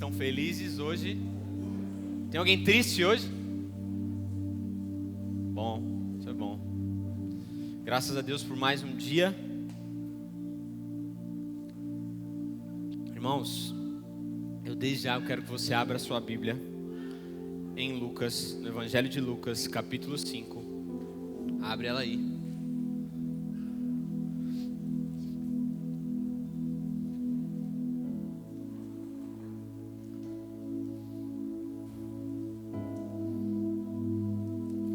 estão felizes hoje? Tem alguém triste hoje? Bom, isso é bom. Graças a Deus por mais um dia. Irmãos, desde já eu quero que você abra a sua Bíblia em Lucas, no Evangelho de Lucas, capítulo 5. Abre ela aí.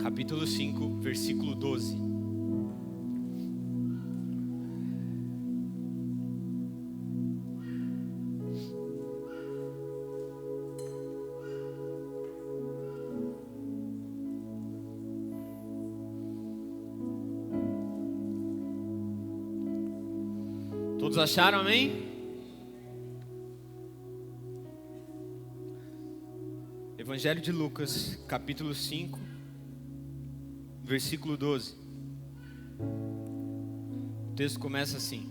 Capítulo 5, versículo 12. Todos acharam, amém? Evangelho de Lucas, capítulo 5, versículo 12. O texto começa assim: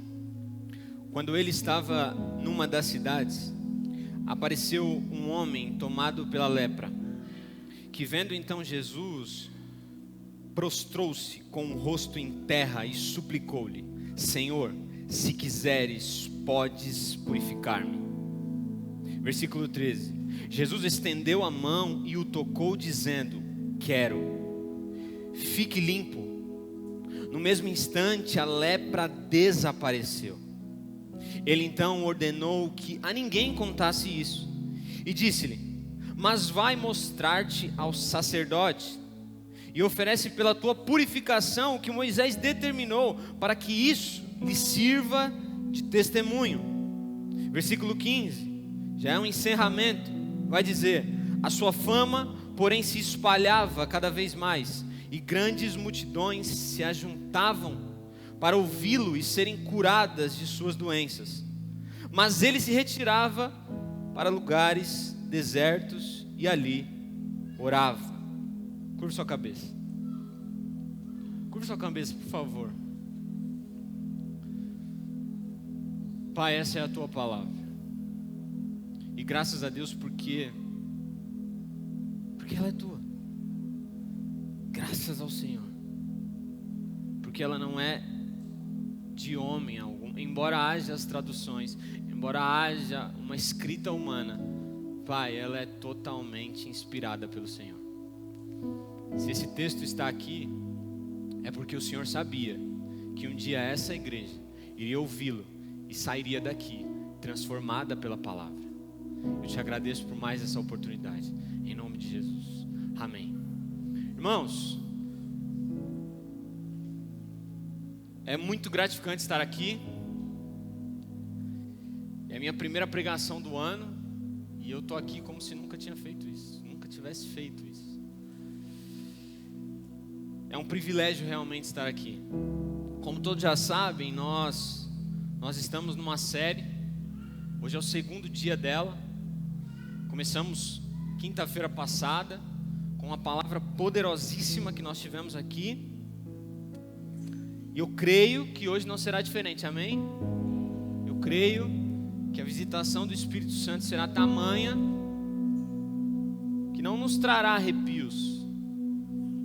Quando ele estava numa das cidades, apareceu um homem tomado pela lepra, que vendo então Jesus, prostrou-se com o rosto em terra e suplicou-lhe: Senhor, se quiseres, podes purificar-me. Versículo 13. Jesus estendeu a mão e o tocou, dizendo: quero, fique limpo. No mesmo instante a lepra desapareceu. Ele então ordenou que a ninguém contasse isso e disse-lhe: mas vai mostrar-te ao sacerdote e oferece pela tua purificação o que Moisés determinou, para que isso lhe sirva de testemunho. Versículo 15, já é um encerramento. Vai dizer: a sua fama, porém, se espalhava cada vez mais, e grandes multidões se ajuntavam para ouvi-lo e serem curadas de suas doenças. Mas ele se retirava para lugares desertos e ali orava. Curva sua cabeça. Curva sua cabeça, por favor. Pai, essa é a tua palavra. E graças a Deus porque ela é tua. Graças ao Senhor. Porque ela não é de homem algum. Embora haja as traduções, embora haja uma escrita humana, Pai, ela é totalmente inspirada pelo Senhor. Se esse texto está aqui, é porque o Senhor sabia que um dia essa igreja iria ouvi-lo e sairia daqui transformada pela palavra. Eu te agradeço por mais essa oportunidade, em nome de Jesus, amém. Irmãos, é muito gratificante estar aqui. É a minha primeira pregação do ano e eu estou aqui como se nunca tinha feito isso, nunca tivesse feito isso. É um privilégio realmente estar aqui. Como todos já sabem, nós estamos numa série. Hoje é o segundo dia dela. Começamos quinta-feira passada com uma palavra poderosíssima que nós tivemos aqui. E eu creio que hoje não será diferente, amém? Eu creio que a visitação do Espírito Santo será tamanha que não nos trará arrepios,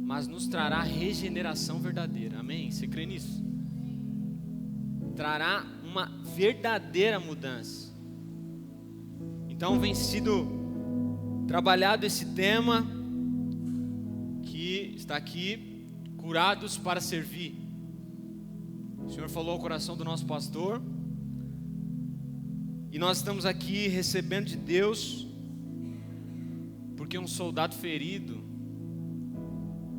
mas nos trará regeneração verdadeira, amém? Você crê nisso? Trará uma verdadeira mudança. Então vem sido trabalhado esse tema que está aqui: curados para servir. O Senhor falou ao coração do nosso pastor, e nós estamos aqui recebendo de Deus, porque um soldado ferido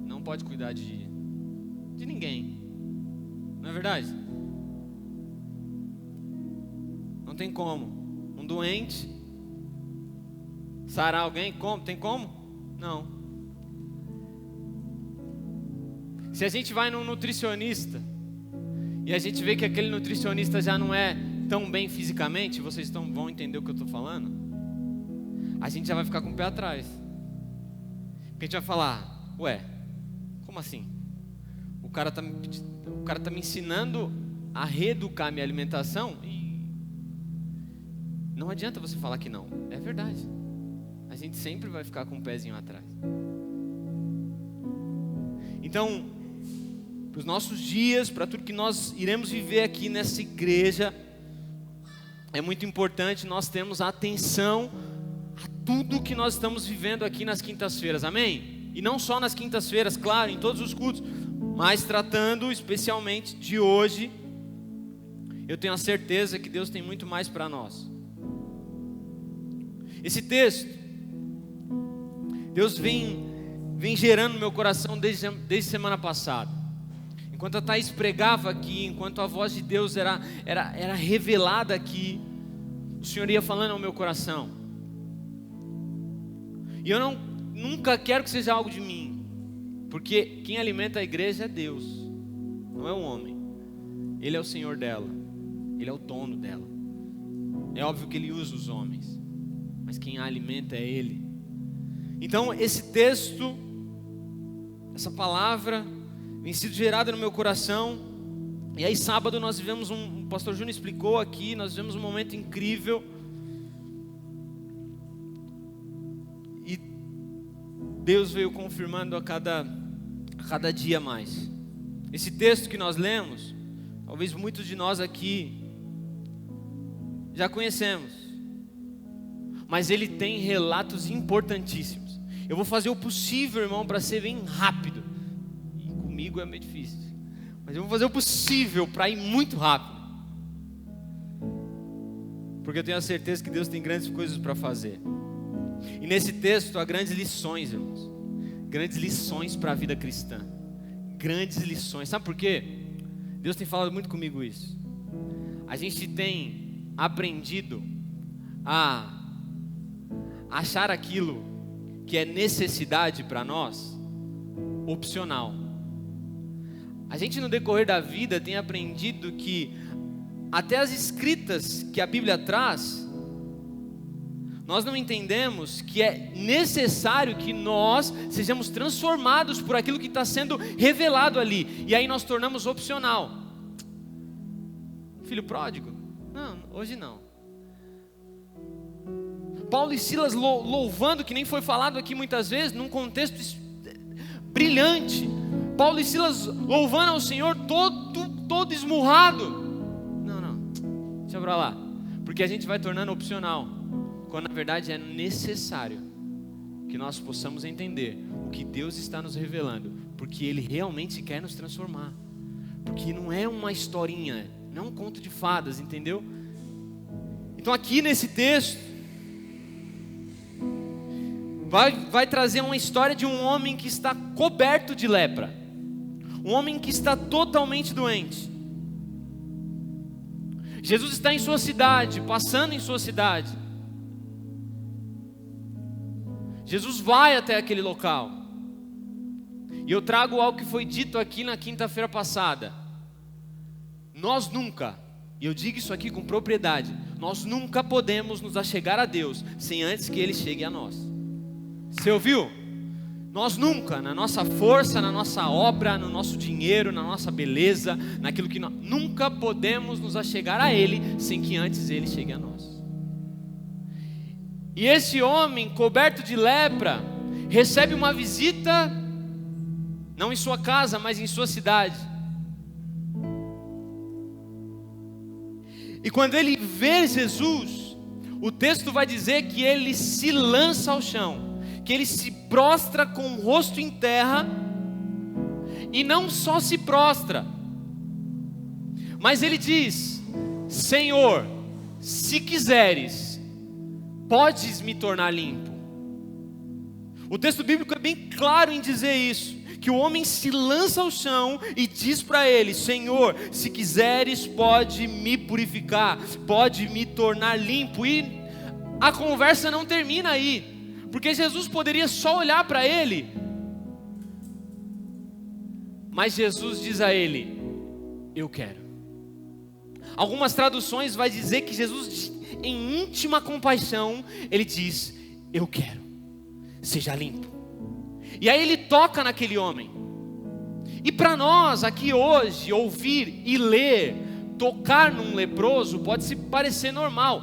não pode cuidar de ninguém, não é verdade? Não tem como. Um doente sarar alguém? Como? Tem como? Não. Se a gente vai num nutricionista e a gente vê que aquele nutricionista já não é tão bem fisicamente, vocês vão entender o que eu estou falando, a gente já vai ficar com o pé atrás. Porque a gente vai falar: ué, como assim? O cara tá me ensinando a reeducar minha alimentação Não adianta você falar que não. É verdade. A gente sempre vai ficar com um pezinho atrás. Então, para os nossos dias, para tudo que nós iremos viver aqui nessa igreja, é muito importante nós termos atenção a tudo que nós estamos vivendo aqui nas quintas-feiras, amém? E não só nas quintas-feiras, claro, em todos os cultos, mas tratando especialmente de hoje. Eu tenho a certeza que Deus tem muito mais para nós. Esse texto, Deus vem gerando no meu coração desde semana passada. Enquanto a Thaís pregava aqui, enquanto a voz de Deus era revelada aqui, o Senhor ia falando ao meu coração. E eu nunca quero que seja algo de mim, porque quem alimenta a igreja é Deus, não é o homem. Ele é o Senhor dela, Ele é o dono dela. É óbvio que Ele usa os homens, mas quem a alimenta é Ele. Então esse texto, essa palavra vem sido gerada no meu coração. E aí sábado nós vivemos o pastor Júnior explicou aqui, nós vivemos um momento incrível. E Deus veio confirmando a cada dia mais. Esse texto que nós lemos, talvez muitos de nós aqui já conhecemos, mas ele tem relatos importantíssimos. Eu vou fazer o possível, irmão, para ser bem rápido. E comigo é meio difícil, mas eu vou fazer o possível para ir muito rápido, porque eu tenho a certeza que Deus tem grandes coisas para fazer. E nesse texto há grandes lições, irmãos. Grandes lições para a vida cristã. Grandes lições. Sabe por quê? Deus tem falado muito comigo isso. A gente tem aprendido a achar aquilo que é necessidade para nós opcional. A gente no decorrer da vida tem aprendido que até as escritas que a Bíblia traz, nós não entendemos que é necessário que nós sejamos transformados por aquilo que está sendo revelado ali. E aí nós tornamos opcional. Filho pródigo? Não, hoje não. Paulo e Silas louvando, que nem foi falado aqui muitas vezes, num contexto brilhante. Paulo e Silas louvando ao Senhor todo esmurrado. Não, deixa pra lá. Porque a gente vai tornando opcional, quando na verdade é necessário que nós possamos entender o que Deus está nos revelando, porque Ele realmente quer nos transformar, porque não é uma historinha, não é um conto de fadas, entendeu? Então aqui nesse texto vai trazer uma história de um homem que está coberto de lepra, um homem que está totalmente doente. Jesus está em sua cidade, passando em sua cidade. Jesus vai até aquele local. E eu trago algo que foi dito aqui na quinta-feira passada. Nós nunca, e eu digo isso aqui com propriedade, nós nunca podemos nos achegar a Deus sem antes que Ele chegue a nós. Você ouviu? Nós nunca, na nossa força, na nossa obra, no nosso dinheiro, na nossa beleza, naquilo que nós nunca podemos nos achegar a Ele sem que antes Ele chegue a nós. E esse homem coberto de lepra recebe uma visita, não em sua casa, mas em sua cidade. E quando ele vê Jesus, o texto vai dizer que ele se lança ao chão, que ele se prostra com o rosto em terra, e não só se prostra, mas ele diz: Senhor, se quiseres, podes me tornar limpo. O texto bíblico é bem claro em dizer isso, que o homem se lança ao chão e diz para ele: Senhor, se quiseres, pode me purificar, pode me tornar limpo. E a conversa não termina aí, porque Jesus poderia só olhar para ele, mas Jesus diz a ele: eu quero. Algumas traduções vai dizer que Jesus, em íntima compaixão, ele diz: eu quero, seja limpo. E aí ele toca naquele homem. E para nós aqui hoje, ouvir e ler, tocar num leproso pode se parecer normal.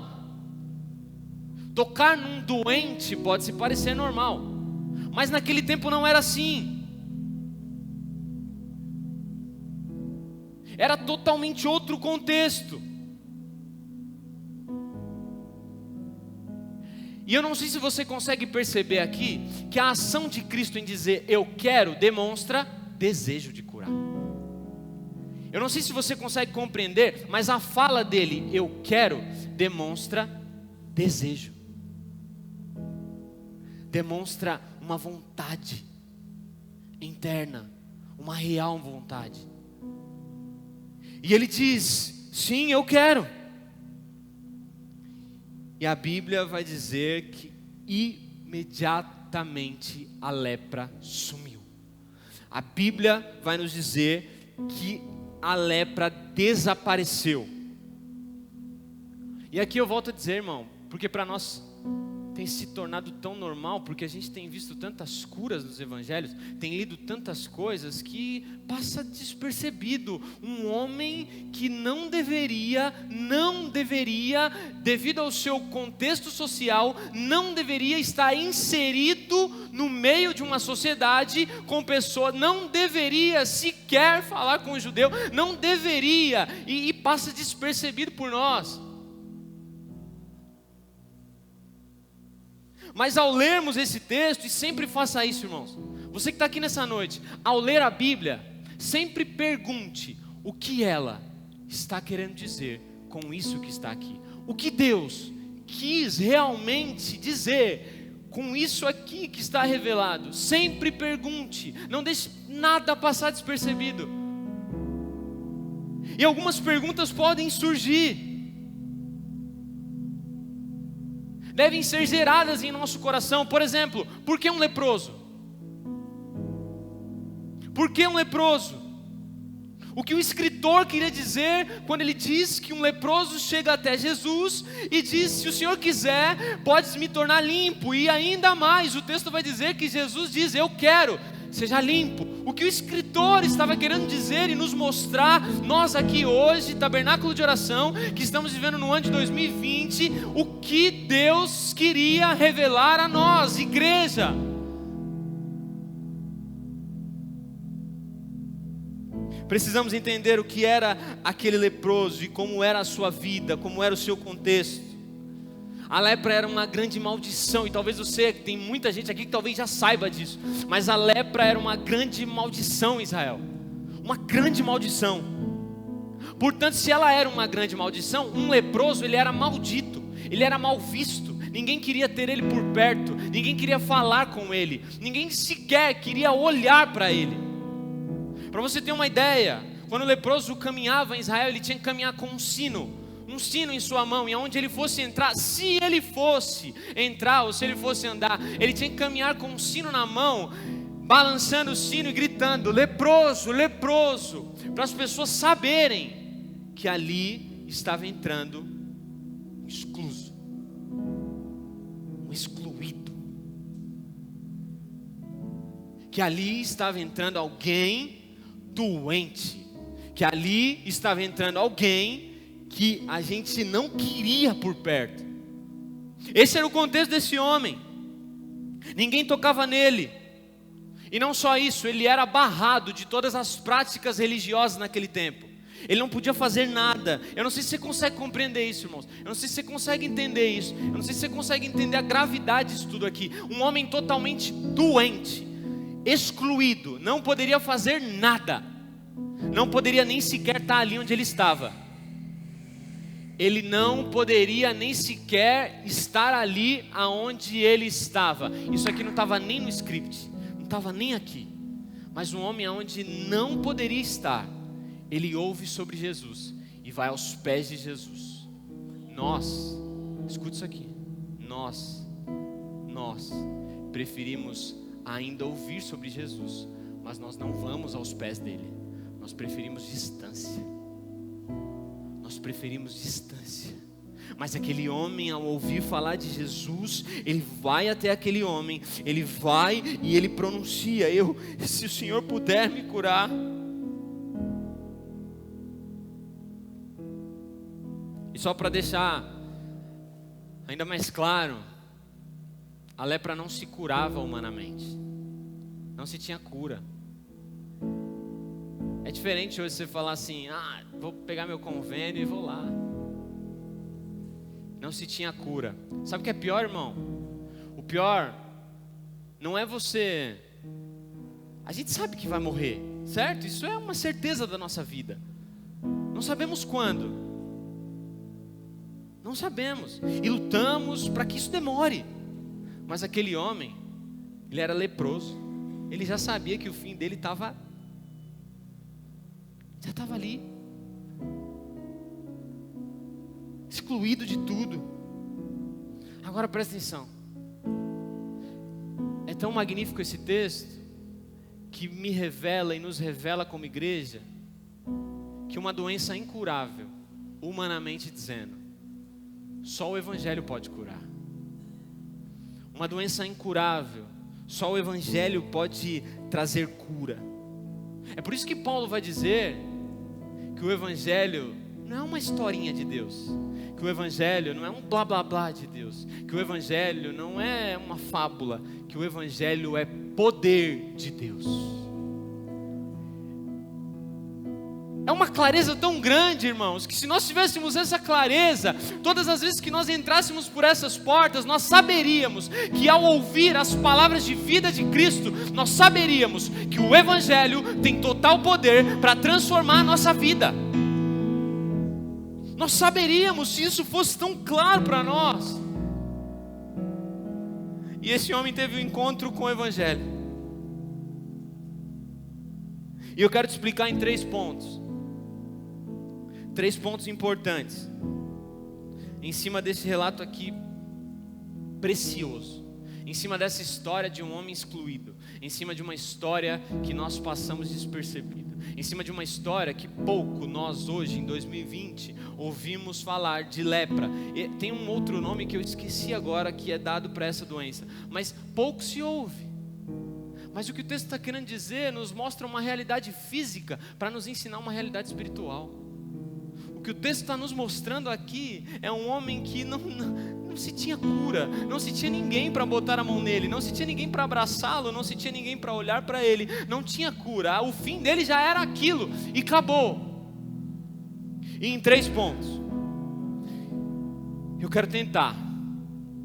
Tocar num doente pode se parecer normal, mas naquele tempo não era assim. Era totalmente outro contexto. E eu não sei se você consegue perceber aqui que a ação de Cristo em dizer eu quero demonstra desejo de curar. Eu não sei se você consegue compreender, mas a fala dele eu quero demonstra desejo. Demonstra uma vontade interna, uma real vontade. E ele diz: sim, eu quero. E a Bíblia vai dizer que imediatamente a lepra sumiu. A Bíblia vai nos dizer que a lepra desapareceu. E aqui eu volto a dizer, irmão, porque para nós tem se tornado tão normal, porque a gente tem visto tantas curas nos evangelhos, tem lido tantas coisas que passa despercebido. Um homem que não deveria, devido ao seu contexto social, não deveria estar inserido no meio de uma sociedade com pessoas, não deveria sequer falar com o judeu, não deveria, e passa despercebido por nós. Mas ao lermos esse texto, e sempre faça isso, irmãos, você que está aqui nessa noite, ao ler a Bíblia, sempre pergunte o que ela está querendo dizer com isso que está aqui. O que Deus quis realmente dizer com isso aqui que está revelado. Sempre pergunte, não deixe nada passar despercebido. E algumas perguntas podem surgir, devem ser geradas em nosso coração. Por exemplo, por que um leproso? Por que um leproso? O que o escritor queria dizer quando ele diz que um leproso chega até Jesus e diz: se o Senhor quiser, podes me tornar limpo. E ainda mais, o texto vai dizer que Jesus diz: eu quero, seja limpo. O que o escritor estava querendo dizer e nos mostrar, nós aqui hoje, tabernáculo de oração, que estamos vivendo no ano de 2020, o que Deus queria revelar a nós, igreja. Precisamos entender o que era aquele leproso e como era a sua vida, como era o seu contexto. A lepra era uma grande maldição, e talvez você, tem muita gente aqui que talvez já saiba disso, mas a lepra era uma grande maldição em Israel, uma grande maldição. Portanto, se ela era uma grande maldição, um leproso, ele era maldito, ele era mal visto, ninguém queria ter ele por perto, ninguém queria falar com ele, ninguém sequer queria olhar para ele. Para você ter uma ideia, quando o leproso caminhava em Israel, ele tinha que caminhar com um sino em sua mão, e aonde ele fosse entrar, se ele fosse entrar ou se ele fosse andar, ele tinha que caminhar com um sino na mão, balançando o sino e gritando: leproso, leproso, para as pessoas saberem que ali estava entrando um excluso, um excluído, que ali estava entrando alguém doente, que ali estava entrando alguém que a gente não queria por perto. Esse era o contexto desse homem. Ninguém tocava nele. E não só isso, ele era barrado de todas as práticas religiosas naquele tempo. Ele não podia fazer nada. Eu não sei se você consegue compreender isso, irmãos. Eu não sei se você consegue entender isso. Eu não sei se você consegue entender a gravidade disso tudo aqui. Um homem totalmente doente, excluído, não poderia fazer nada. Não poderia nem sequer estar ali onde ele estava. Ele não poderia nem sequer estar ali aonde ele estava. Isso aqui não estava nem no script, não estava nem aqui. Mas um homem aonde não poderia estar, ele ouve sobre Jesus e vai aos pés de Jesus. Nós, escuta isso aqui, nós preferimos ainda ouvir sobre Jesus, mas nós não vamos aos pés dele. Nós preferimos distância. Mas aquele homem, ao ouvir falar de Jesus, ele vai até aquele homem, ele vai e ele pronuncia: se o Senhor puder me curar. E só para deixar Ainda mais claro, a lepra não se curava humanamente. Não se tinha cura. É diferente hoje você falar assim, vou pegar meu convênio e vou lá. Não se tinha cura. Sabe o que é pior, irmão? O pior não é você... A gente sabe que vai morrer, certo? Isso é uma certeza da nossa vida. Não sabemos quando. Não sabemos. E lutamos para que isso demore. Mas aquele homem, ele era leproso. Ele já sabia que o fim dele já estava ali. Excluído de tudo. Agora presta atenção. É tão magnífico esse texto que me revela e nos revela como igreja que uma doença incurável, humanamente dizendo, só o Evangelho pode curar. Uma doença incurável, só o Evangelho pode trazer cura. É por isso que Paulo vai dizer que o Evangelho não é uma historinha de Deus, que o Evangelho não é um blá blá blá de Deus, que o Evangelho não é uma fábula, que o Evangelho é poder de Deus. É uma clareza tão grande, irmãos, que se nós tivéssemos essa clareza, todas as vezes que nós entrássemos por essas portas, nós saberíamos que ao ouvir as palavras de vida de Cristo, nós saberíamos que o Evangelho tem total poder para transformar a nossa vida. Nós saberíamos se isso fosse tão claro para nós. E esse homem teve um encontro com o Evangelho. E eu quero te explicar em 3 pontos. 3 pontos importantes. Em cima desse relato aqui precioso. Em cima dessa história de um homem excluído. Em cima de uma história que nós passamos despercebido. Em cima de uma história que pouco nós hoje, em 2020, ouvimos falar de lepra. E tem um outro nome que eu esqueci agora que é dado para essa doença. Mas pouco se ouve. Mas o que o texto está querendo dizer nos mostra uma realidade física para nos ensinar uma realidade espiritual. O que o texto está nos mostrando aqui é um homem que não se tinha cura, não se tinha ninguém para botar a mão nele, não se tinha ninguém para abraçá-lo, não se tinha ninguém para olhar para ele, não tinha cura, o fim dele já era aquilo e acabou. E em 3 pontos, eu quero tentar,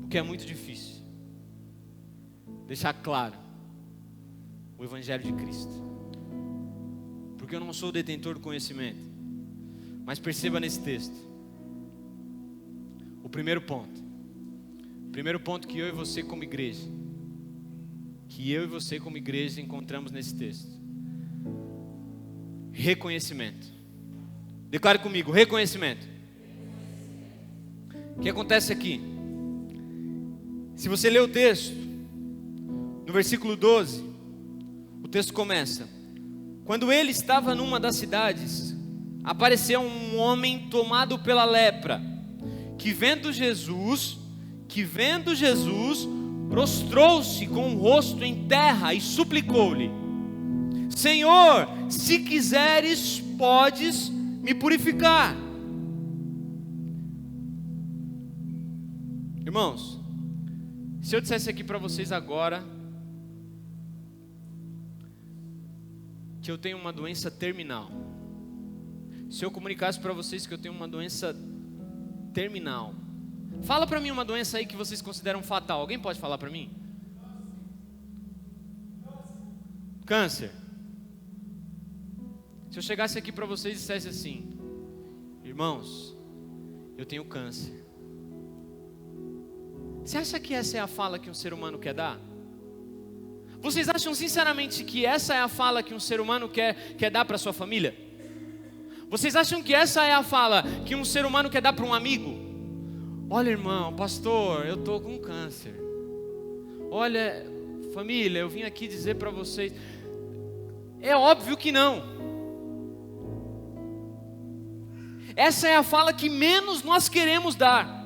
porque é muito difícil, deixar claro o Evangelho de Cristo, porque eu não sou detentor do conhecimento. Mas perceba nesse texto, o primeiro ponto que eu e você como igreja, encontramos nesse texto, reconhecimento. Declare comigo, reconhecimento. O que acontece aqui? Se você ler o texto, no versículo 12, o texto começa: quando ele estava numa das cidades, apareceu um homem tomado pela lepra, que vendo Jesus, prostrou-se com o rosto em terra e suplicou-lhe: Senhor, se quiseres, podes me purificar. Irmãos, se eu dissesse aqui para vocês agora que eu tenho uma doença terminal, se eu comunicasse para vocês que eu tenho uma doença terminal, fala para mim uma doença aí que vocês consideram fatal. Alguém pode falar para mim? Câncer. Se eu chegasse aqui para vocês e dissesse assim: irmãos, eu tenho câncer. Você acha que essa é a fala que um ser humano quer dar? Vocês acham sinceramente que essa é a fala que um ser humano quer dar para sua família? Vocês acham que essa é a fala que um ser humano quer dar para um amigo? Olha, irmão, pastor, eu estou com câncer. Olha, família, eu vim aqui dizer para vocês. É óbvio que não. Essa é a fala que menos nós queremos dar.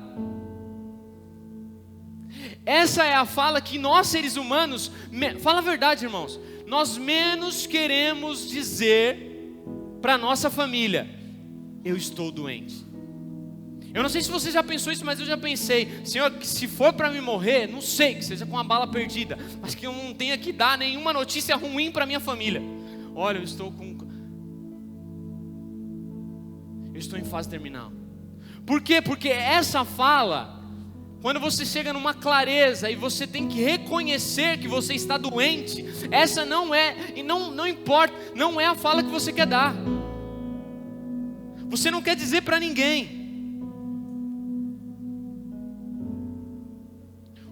Essa é a fala que nós seres humanos, fala a verdade, irmãos, nós menos queremos dizer para nossa família: eu estou doente, Eu não sei se você já pensou isso, mas eu já pensei: Senhor, que se for para me morrer, não sei, que seja com uma bala perdida, mas que eu não tenha que dar nenhuma notícia ruim para minha família. Olha, eu estou em fase terminal. Por quê? Porque essa fala, quando você chega numa clareza e você tem que reconhecer que você está doente, essa não é, e não importa, não é a fala que você quer dar. Você não quer dizer para ninguém.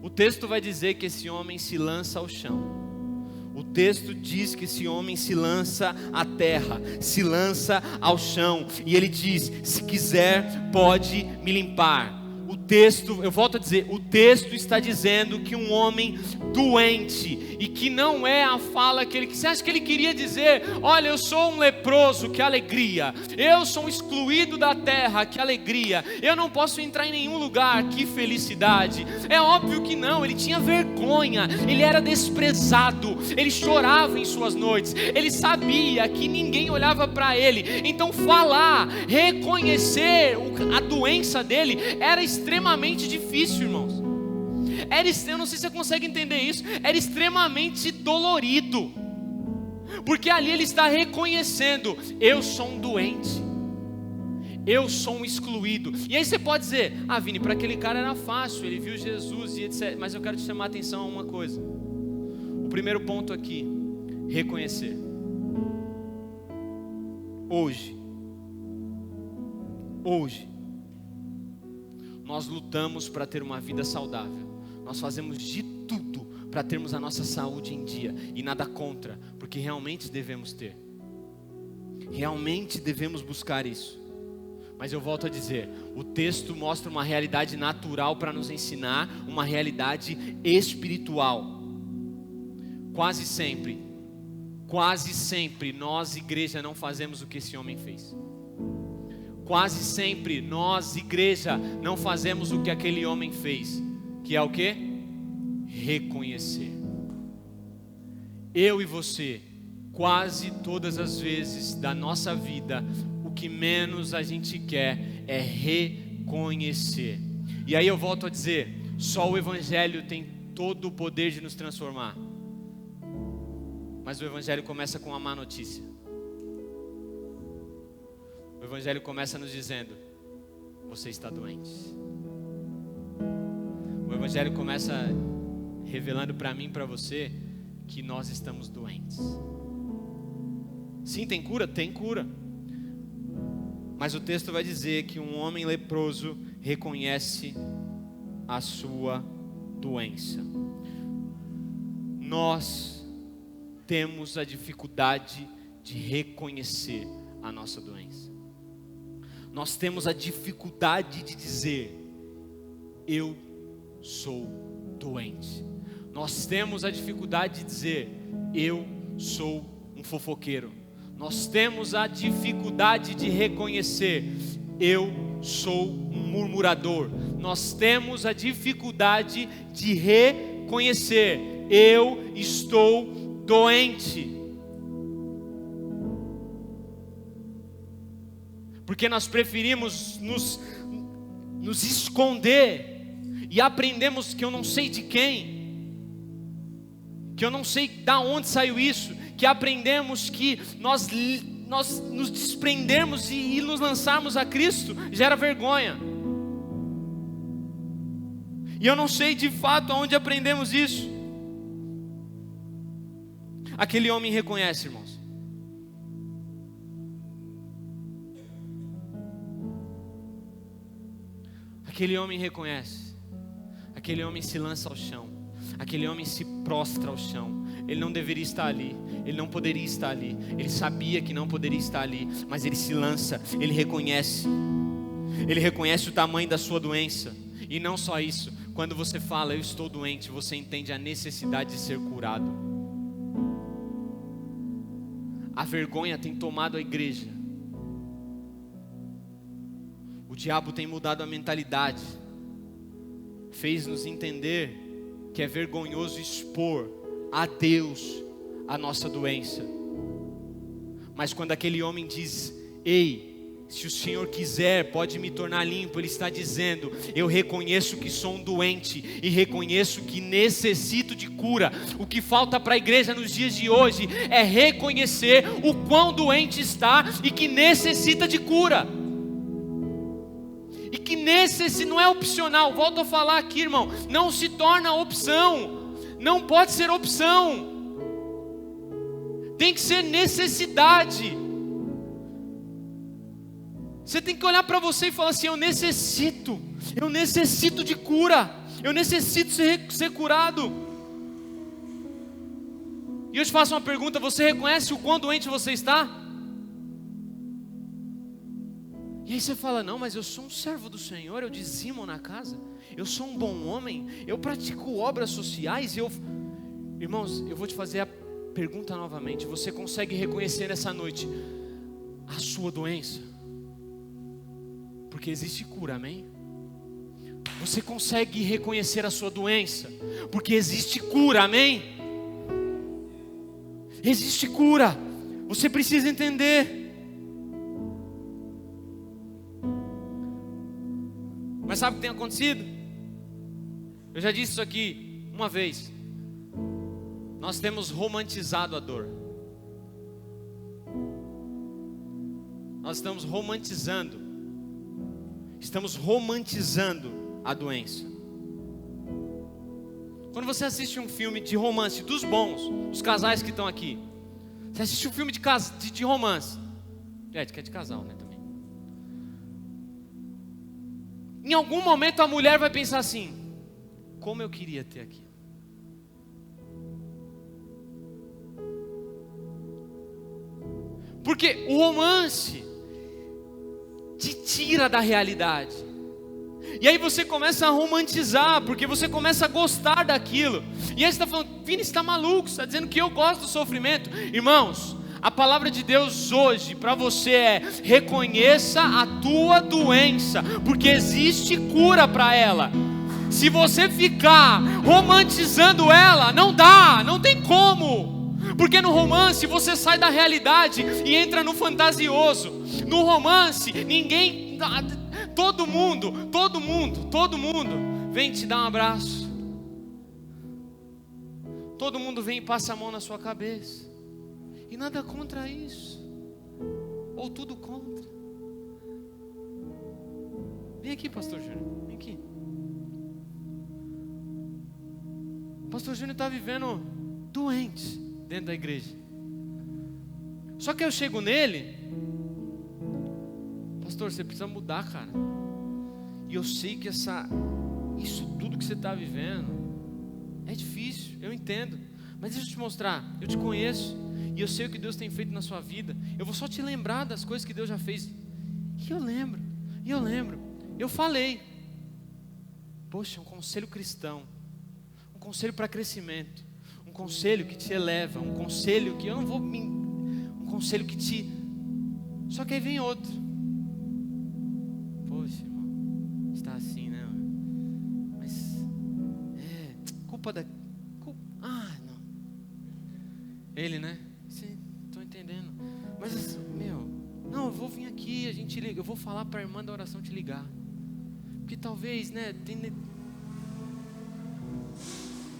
O texto vai dizer que esse homem se lança ao chão. O texto diz que esse homem se lança à terra, se lança ao chão, e ele diz: se quiser, pode me limpar. O texto, eu volto a dizer, o texto está dizendo que um homem doente, e que não é a fala que você acha que ele queria dizer: olha, eu sou um leproso, que alegria, eu sou um excluído da terra, que alegria, eu não posso entrar em nenhum lugar, que felicidade. É óbvio que não, ele tinha vergonha, ele era desprezado, ele chorava em suas noites, ele sabia que ninguém olhava para ele. Então falar, reconhecer a doença dele era extremamente difícil, irmãos. Eu não sei se você consegue entender isso. Era extremamente dolorido, porque ali ele está reconhecendo: eu sou um doente, eu sou um excluído. E aí você pode dizer: ah, Vini, para aquele cara era fácil, ele viu Jesus e etc. Mas eu quero te chamar a atenção a uma coisa. O primeiro ponto aqui: reconhecer. Hoje nós lutamos para ter uma vida saudável. Nós fazemos de tudo para termos a nossa saúde em dia, e nada contra, porque realmente devemos ter. Realmente devemos buscar isso. Mas eu volto a dizer, o texto mostra uma realidade natural para nos ensinar uma realidade espiritual. Quase sempre nós, igreja, não fazemos o que esse homem fez. Quase sempre nós, igreja, não fazemos o que aquele homem fez, que é o quê? Reconhecer. Eu e você, quase todas as vezes da nossa vida, o que menos a gente quer é reconhecer. E aí eu volto a dizer, só o Evangelho tem todo o poder de nos transformar. Mas o Evangelho começa com uma má notícia. O Evangelho começa nos dizendo: você está doente. O Evangelho começa revelando para mim e para você que nós estamos doentes. Sim, tem cura? Tem cura. Mas o texto vai dizer que um homem leproso reconhece a sua doença. Nós temos a dificuldade de reconhecer a nossa doença. Nós temos a dificuldade de dizer: eu sou doente. Nós temos a dificuldade de dizer: eu sou um fofoqueiro. Nós temos a dificuldade de reconhecer: eu sou um murmurador. Nós temos a dificuldade de reconhecer: eu estou doente. Porque nós preferimos nos esconder e aprendemos que eu não sei de quem, que eu não sei da onde saiu isso, que aprendemos que nós nos desprendermos e nos lançarmos a Cristo gera vergonha. E eu não sei de fato aonde aprendemos isso. Aquele homem reconhece, irmãos. Aquele homem reconhece. Aquele homem se lança ao chão. Aquele homem se prostra ao chão. Ele não deveria estar ali. Ele não poderia estar ali. Ele sabia que não poderia estar ali. Mas ele se lança. Ele reconhece. Ele reconhece o tamanho da sua doença. E não só isso. Quando você fala: eu estou doente, você entende a necessidade de ser curado. A vergonha tem tomado a igreja. O diabo tem mudado a mentalidade. Fez-nos entender que é vergonhoso expor a Deus a nossa doença. Mas quando aquele homem diz: ei, se o Senhor quiser, pode me tornar limpo. Ele está dizendo: eu reconheço que sou um doente e reconheço que necessito de cura. O que falta para a igreja nos dias de hoje é reconhecer o quão doente está e que necessita de cura. E que não é opcional. Volto a falar aqui, irmão, não se torna opção. Não pode ser opção. Tem que ser necessidade. Você tem que olhar para você e falar assim: eu necessito de cura, eu necessito ser curado. E eu te faço uma pergunta: você reconhece o quão doente você está? E aí você fala: não, mas eu sou um servo do Senhor, eu dizimo na casa, eu sou um bom homem, eu pratico obras sociais, Irmãos, eu vou te fazer a pergunta novamente: você consegue reconhecer nessa noite a sua doença? Porque existe cura, amém? Você consegue reconhecer a sua doença? Porque existe cura, amém? Existe cura. Você precisa entender. Mas sabe o que tem acontecido? Eu já disse isso aqui uma vez. Nós temos romantizado a dor. Nós estamos romantizando a doença. Quando você assiste um filme de romance dos bons, os casais que estão aqui, você assiste um filme de romance, que é de casal, né, também. Em algum momento a mulher vai pensar assim: como eu queria ter aqui. Porque o romance te tira da realidade. E aí você começa a romantizar, porque você começa a gostar daquilo. E aí você está falando: Vini, você está maluco, você está dizendo que eu gosto do sofrimento. Irmãos, a palavra de Deus hoje para você é: reconheça a tua doença, porque existe cura para ela. Se você ficar romantizando ela, não dá, não tem como. Porque no romance você sai da realidade e entra no fantasioso. No romance, todo mundo vem te dar um abraço. Todo mundo vem e passa a mão na sua cabeça. E nada contra isso. Ou tudo contra. Vem aqui, pastor Júnior, vem aqui. O pastor Júnior está vivendo doente dentro da igreja. Só que eu chego nele: pastor, você precisa mudar, cara. E eu sei que isso tudo que você está vivendo é difícil, eu entendo. Mas deixa eu te mostrar, eu te conheço e eu sei o que Deus tem feito na sua vida. Eu vou só te lembrar das coisas que Deus já fez. E eu lembro. Eu falei: poxa, um conselho cristão, um conselho para crescimento, um conselho que te eleva, um conselho que eu não vou um conselho que te... Só que aí vem outro: poxa, irmão, está assim, né? Mas culpa da... não. Ele, né? Sim, estou entendendo. Mas, não, eu vou vir aqui, a gente liga, eu vou falar para a irmã da oração te ligar. Porque talvez, né,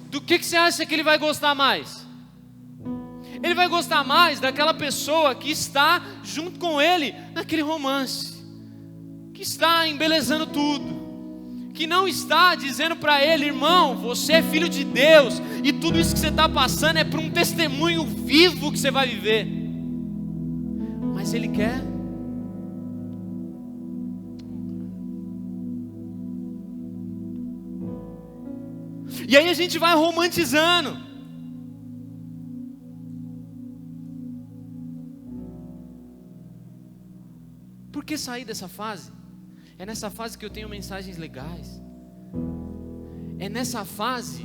do que você acha que ele vai gostar mais? Ele vai gostar mais daquela pessoa que está junto com ele naquele romance, que está embelezando tudo, que não está dizendo para ele: irmão, você é filho de Deus, e tudo isso que você está passando é para um testemunho vivo que você vai viver. Mas ele quer... E aí a gente vai romantizando. Por que sair dessa fase? É nessa fase que eu tenho mensagens legais. É nessa fase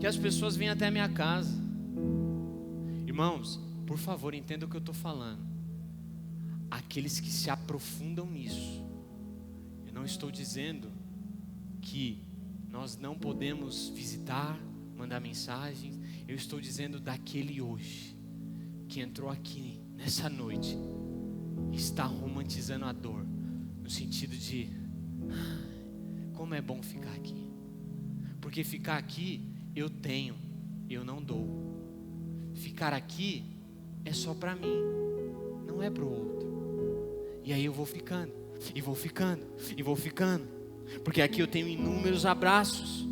que as pessoas vêm até a minha casa. Irmãos, por favor, entenda o que eu estou falando. Aqueles que se aprofundam nisso, eu não estou dizendo que nós não podemos visitar, mandar mensagens. Eu estou dizendo daquele hoje, que entrou aqui nessa noite está romantizando a dor, no sentido de como é bom ficar aqui, porque ficar aqui eu tenho, eu não dou. Ficar aqui é só para mim, não é para o outro. E aí eu vou ficando, e vou ficando, e vou ficando, porque aqui eu tenho inúmeros abraços,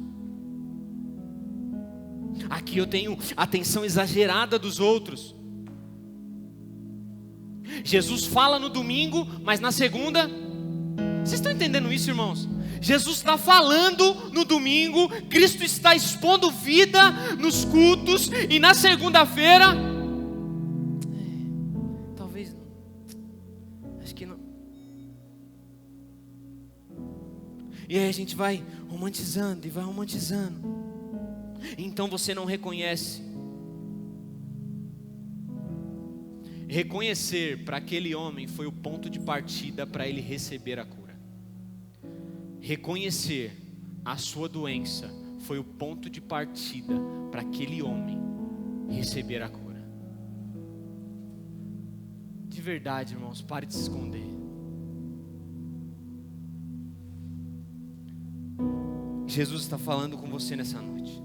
aqui eu tenho atenção exagerada dos outros. Jesus fala no domingo, mas na segunda, vocês estão entendendo isso, irmãos? Jesus está falando no domingo, Cristo está expondo vida nos cultos, e na segunda-feira, talvez, acho que não. E aí a gente vai romantizando e vai romantizando. Então você não reconhece. Reconhecer para aquele homem foi o ponto de partida para ele receber a cura. Reconhecer a sua doença foi o ponto de partida para aquele homem receber a cura. De verdade, irmãos, pare de se esconder. Jesus está falando com você nessa noite.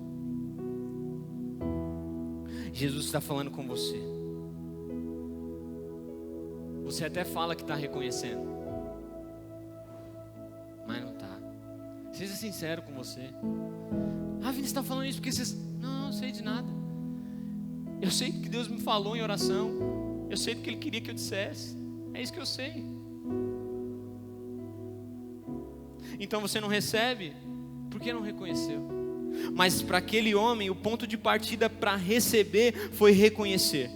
Jesus está falando com você. Você até fala que está reconhecendo, mas não está. Seja sincero com você. Ah, Vini, você está falando isso porque vocês... Não, não sei de nada. Eu sei que Deus me falou em oração. Eu sei do que Ele queria que eu dissesse. É isso que eu sei. Então você não recebe porque não reconheceu. Mas para aquele homem, o ponto de partida para receber foi reconhecer.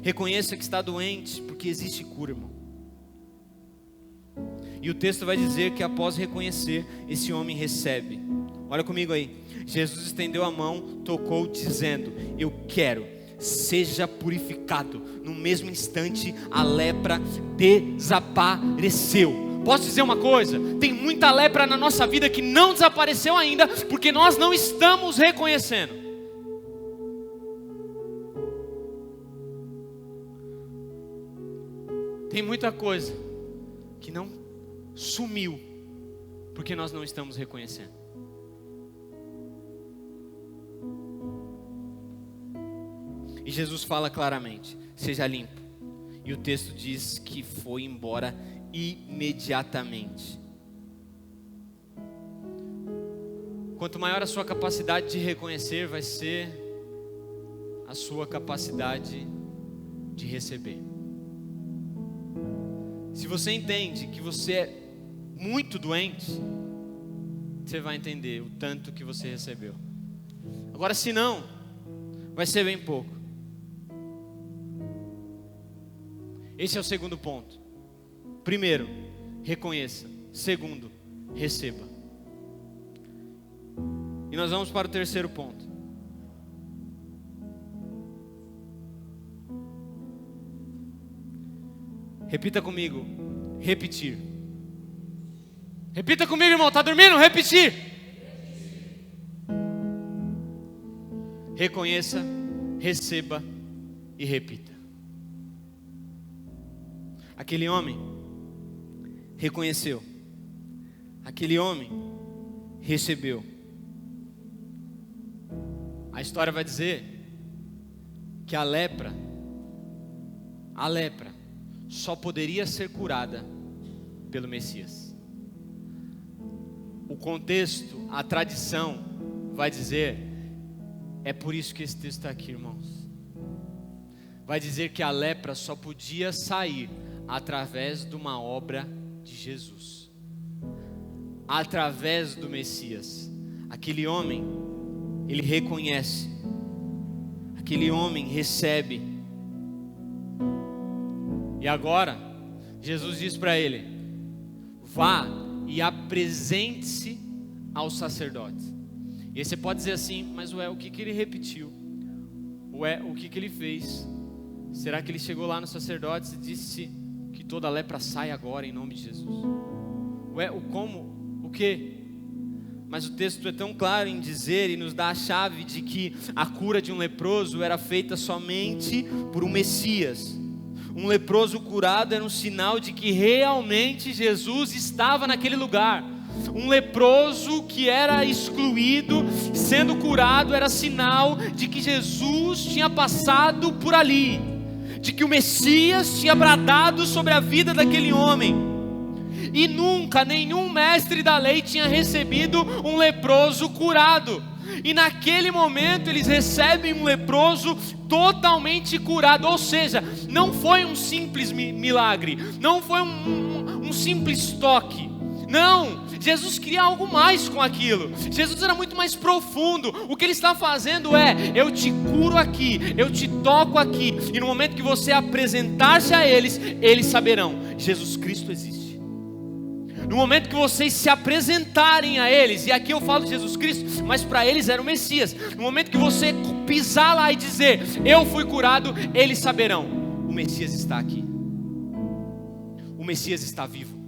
Reconheça que está doente, porque existe cura, irmão. E o texto vai dizer que após reconhecer, esse homem recebe. Olha comigo aí. Jesus estendeu a mão, tocou, dizendo: eu quero, seja purificado. No mesmo instante, a lepra desapareceu. Posso dizer uma coisa? Tem muita lepra na nossa vida que não desapareceu ainda, porque nós não estamos reconhecendo. Tem muita coisa que não sumiu, porque nós não estamos reconhecendo. E Jesus fala claramente: seja limpo. E o texto diz que foi embora imediatamente. Quanto maior a sua capacidade de reconhecer, vai ser a sua capacidade de receber. Se você entende que você é muito doente, você vai entender o tanto que você recebeu. Agora, se não, vai ser bem pouco. Esse é o segundo ponto. Primeiro, reconheça. Segundo, receba. E nós vamos para o terceiro ponto. Repita comigo: repetir. Repita comigo, irmão, está dormindo? Repetir. Reconheça, receba e repita. Aquele homem reconheceu. Aquele homem recebeu. A história vai dizer que a lepra só poderia ser curada pelo Messias. O contexto, a tradição vai dizer, é por isso que esse texto está aqui, irmãos. Vai dizer que a lepra só podia sair através de uma obra de Jesus, através do Messias. Aquele homem, ele reconhece. Aquele homem recebe. E agora, Jesus diz para ele: vá e apresente-se aos sacerdotes. E aí você pode dizer assim: mas ué, o que ele repetiu? Ué, o que ele fez? Será que ele chegou lá nos sacerdotes e disse que toda lepra sai agora em nome de Jesus? Ué, o como? O que? Mas o texto é tão claro em dizer e nos dá a chave de que a cura de um leproso era feita somente por um Messias. Um leproso curado era um sinal de que realmente Jesus estava naquele lugar. Um leproso que era excluído, sendo curado, era sinal de que Jesus tinha passado por ali, de que o Messias tinha bradado sobre a vida daquele homem. E nunca nenhum mestre da lei tinha recebido um leproso curado. E naquele momento eles recebem um leproso totalmente curado. Ou seja, não foi um simples milagre, não foi um simples toque. Não, Jesus queria algo mais com aquilo. Jesus era muito mais profundo. O que ele está fazendo é: eu te curo aqui, eu te toco aqui, e no momento que você apresentar-se a eles, eles saberão: Jesus Cristo existe. No momento que vocês se apresentarem a eles, e aqui eu falo de Jesus Cristo, mas para eles era o Messias. No momento que você pisar lá e dizer: eu fui curado, eles saberão: o Messias está aqui, o Messias está vivo.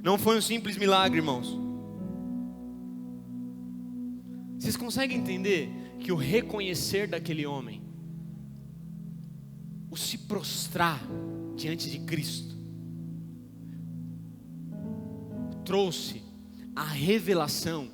Não foi um simples milagre, irmãos. Vocês conseguem entender que o reconhecer daquele homem, o se prostrar diante de Cristo, trouxe a revelação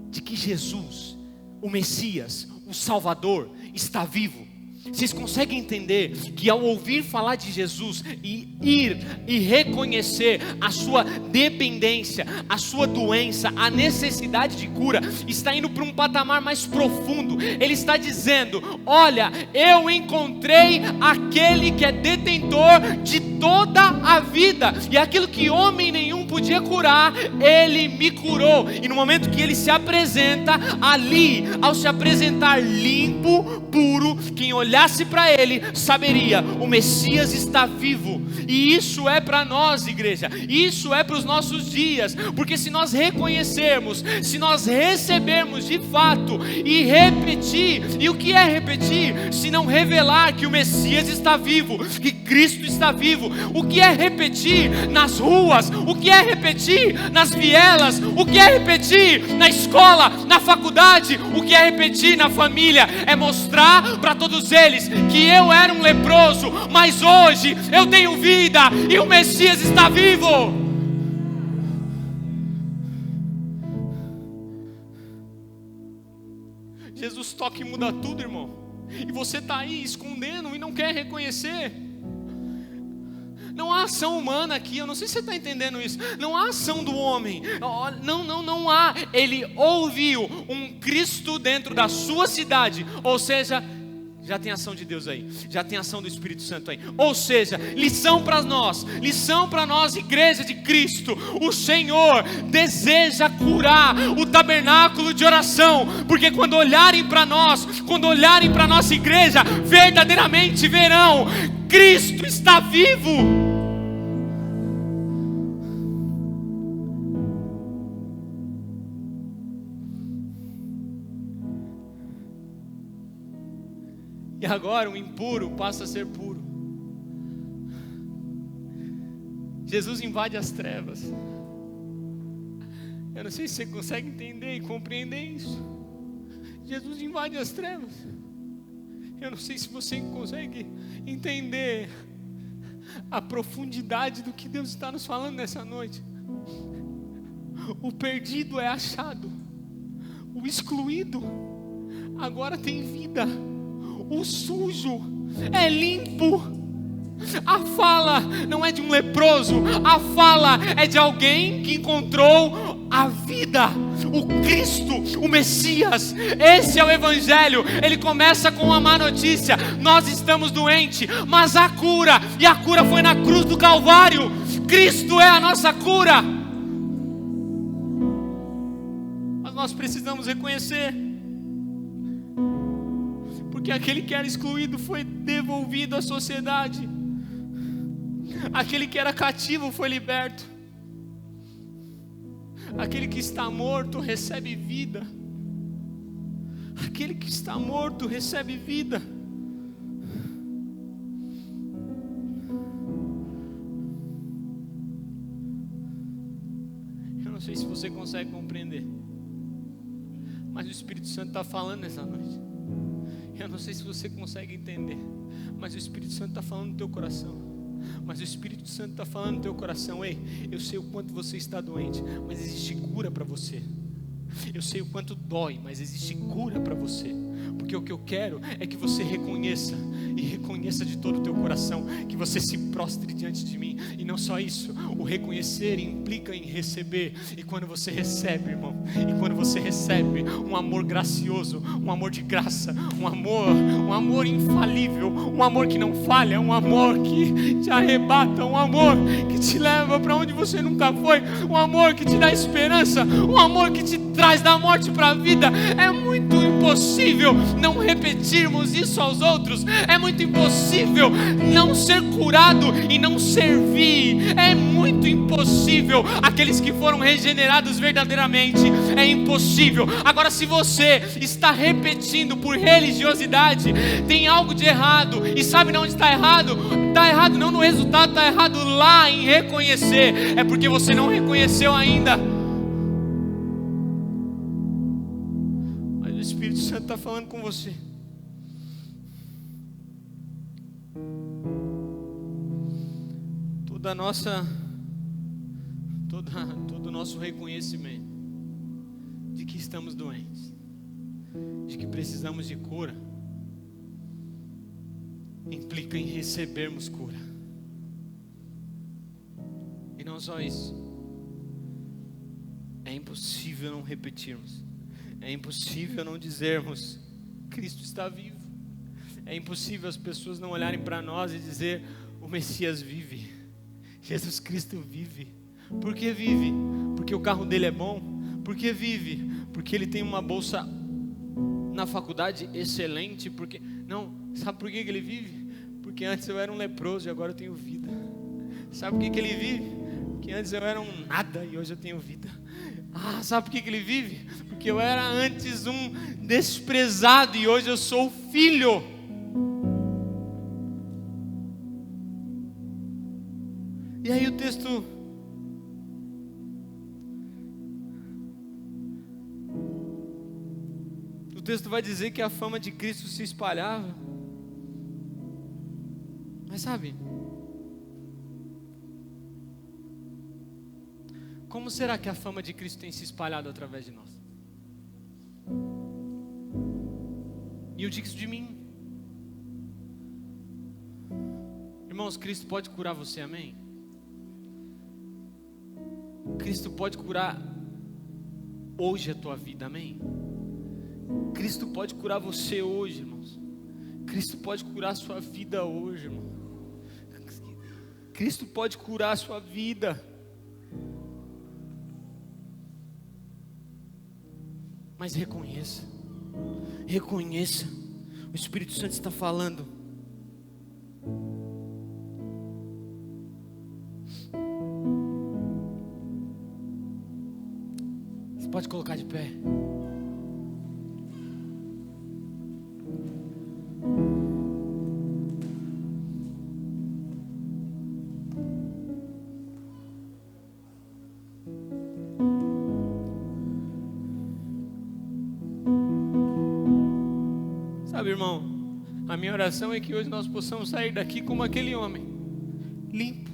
de que Jesus, o Messias, o Salvador, está vivo. Vocês conseguem entender que ao ouvir falar de Jesus e ir e reconhecer a sua dependência, a sua doença, a necessidade de cura, está indo para um patamar mais profundo. Ele está dizendo: olha, eu encontrei aquele que é detentor de toda a vida, e aquilo que homem nenhum podia curar, ele me curou. E no momento que ele se apresenta ali, ao se apresentar limpo, puro, quem olhasse para ele saberia: o Messias está vivo. E isso é para nós, igreja, isso é para os nossos dias, porque se nós reconhecermos, se nós recebermos de fato e repetir, e o que é repetir se não revelar que o Messias está vivo, que Cristo está vivo? O que é repetir nas ruas? O que é repetir nas vielas? O que é repetir na escola, na faculdade? O que é repetir na família? É mostrar para todos eles que eu era um leproso, mas hoje eu tenho vida e o Messias está vivo. Jesus toca e muda tudo, irmão. E você está aí escondendo e não quer reconhecer. Não há ação humana aqui, eu não sei se você está entendendo isso. Não há ação do homem, não há. Ele ouviu um Cristo dentro da sua cidade, ou seja, já tem ação de Deus aí, já tem ação do Espírito Santo aí. Ou seja, lição para nós, igreja de Cristo. O Senhor deseja curar o tabernáculo de oração, porque quando olharem para nós, quando olharem para a nossa igreja, verdadeiramente verão: Cristo está vivo. E agora o impuro passa a ser puro. Jesus invade as trevas. Eu não sei se você consegue entender e compreender isso. Jesus invade as trevas. Eu não sei se você consegue entender a profundidade do que Deus está nos falando nessa noite. O perdido é achado, o excluído agora tem vida, o sujo é limpo. A fala não é de um leproso, a fala é de alguém que encontrou a vida, o Cristo, o Messias. Esse é o Evangelho. Ele começa com uma má notícia: nós estamos doentes, mas a cura, e a cura foi na cruz do Calvário. Cristo é a nossa cura. Mas nós precisamos reconhecer, porque aquele que era excluído foi devolvido à sociedade. Aquele que era cativo foi liberto. Aquele que está morto recebe vida. Aquele que está morto recebe vida. Eu não sei se você consegue compreender, mas o Espírito Santo está falando nessa noite. Eu não sei se você consegue entender, mas o Espírito Santo está falando no teu coração. Mas o Espírito Santo está falando no teu coração: ei, eu sei o quanto você está doente, mas existe cura para você. Eu sei o quanto dói, mas existe cura para você. Porque o que eu quero é que você reconheça, e reconheça de todo o teu coração, que você se prostre diante de mim. E não só isso, o reconhecer implica em receber. E quando você recebe, irmão, e quando você recebe um amor gracioso, um amor de graça, um amor infalível, um amor que não falha, um amor que te arrebata, um amor que te leva para onde você nunca foi, um amor que te dá esperança, um amor que te traz da morte para a vida. É muito impossível não repetirmos isso aos outros. É muito impossível não ser curado e não servir. É muito impossível. Aqueles que foram regenerados verdadeiramente, é impossível. Agora, se você está repetindo por religiosidade, tem algo de errado. E sabe de onde está errado? Está errado não no resultado, está errado lá em reconhecer. É porque você não reconheceu ainda. O Espírito Santo está falando com você. Todo o nosso reconhecimento de que estamos doentes, de que precisamos de cura, implica em recebermos cura. E não só isso, é impossível não repetirmos. É impossível não dizermos: Cristo está vivo. É impossível as pessoas não olharem para nós e dizer: o Messias vive, Jesus Cristo vive. Por que vive? Porque o carro dele é bom? Por que vive? Porque ele tem uma bolsa na faculdade excelente? Porque não, sabe por que ele vive? Porque antes eu era um leproso e agora eu tenho vida. Sabe por que ele vive? Porque antes eu era um nada e hoje eu tenho vida. Sabe por que ele vive? Porque eu era antes um desprezado e hoje eu sou filho. E aí o texto vai dizer que a fama de Cristo se espalhava. Mas sabe, como será que a fama de Cristo tem se espalhado através de nós? E eu digo isso de mim. Irmãos, Cristo pode curar você, amém? Cristo pode curar hoje a tua vida, amém? Cristo pode curar você hoje, irmãos. Cristo pode curar a sua vida hoje, irmão. Cristo pode curar a sua vida. Mas reconheça. O Espírito Santo está falando. Você pode colocar de pé. Sabe, irmão, a minha oração é que hoje nós possamos sair daqui como aquele homem, limpo.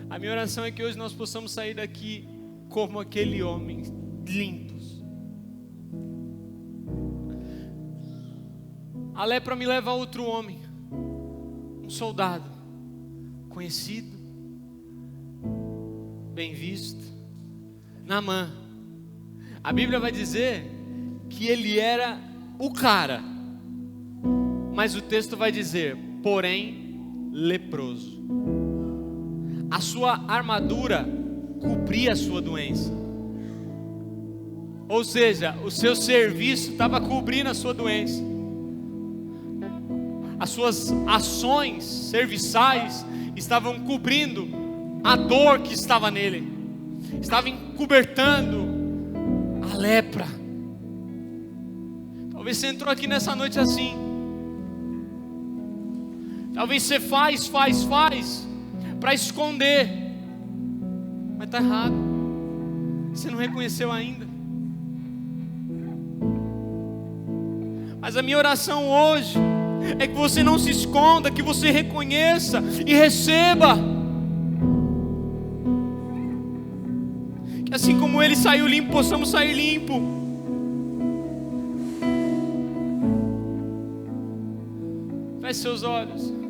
A minha oração é que hoje nós possamos sair daqui como aquele homem, limpos. A lepra me leva a outro homem, um soldado, conhecido, bem visto, Naamã. A Bíblia vai dizer que ele era o cara, mas o texto vai dizer, porém, leproso. A sua armadura cobria a sua doença. Ou seja, o seu serviço estava cobrindo a sua doença. As suas ações serviçais estavam cobrindo a dor que estava nele. Estava encobertando a lepra. Talvez você entrou aqui nessa noite assim. Talvez você faz para esconder, mas está errado. Você não reconheceu ainda. Mas a minha oração hoje é que você não se esconda, que você reconheça e receba. Que assim como ele saiu limpo, possamos sair limpo. Feche seus olhos.